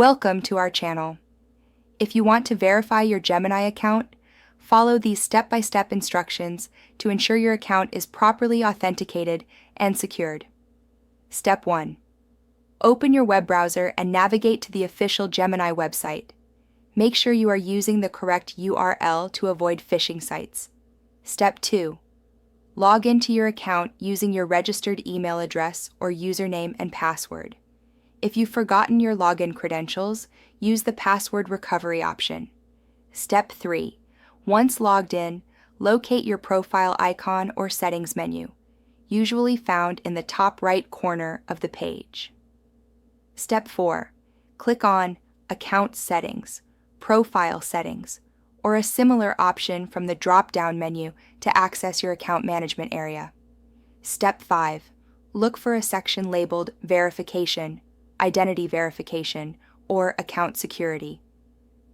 Welcome to our channel. If you want to verify your Gemini account, follow these step-by-step instructions to ensure your account is properly authenticated and secured. Step 1. Open your web browser and navigate to the official Gemini website. Make sure you are using the correct URL to avoid phishing sites. Step 2. Log into your account using your registered email address or username and password. If you've forgotten your login credentials, use the password recovery option. Step 3. Once logged in, locate your profile icon or settings menu, usually found in the top right corner of the page. Step 4. Click on Account Settings, Profile Settings, or a similar option from the drop-down menu to access your account management area. Step 5. Look for a section labeled Verification, Identity Verification, or Account Security.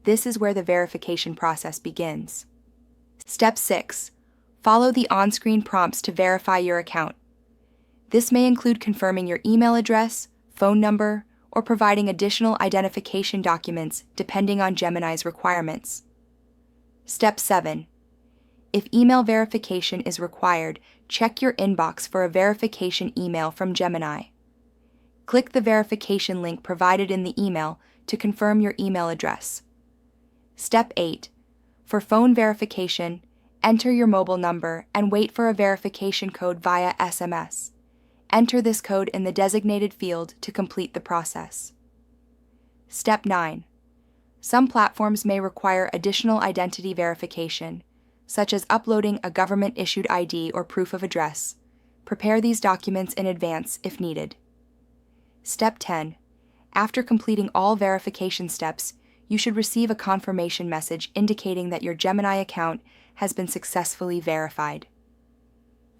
This is where the verification process begins. Step 6. Follow the on-screen prompts to verify your account. This may include confirming your email address, phone number, or providing additional identification documents depending on Gemini's requirements. Step 7. If email verification is required, check your inbox for a verification email from Gemini. Click the verification link provided in the email to confirm your email address. Step 8. For phone verification, enter your mobile number and wait for a verification code via SMS. Enter this code in the designated field to complete the process. Step 9. Some platforms may require additional identity verification, such as uploading a government-issued ID or proof of address. Prepare these documents in advance if needed. Step 10. After completing all verification steps, you should receive a confirmation message indicating that your Gemini account has been successfully verified.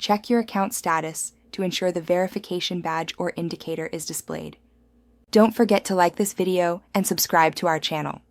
Check your account status to ensure the verification badge or indicator is displayed. Don't forget to like this video and subscribe to our channel.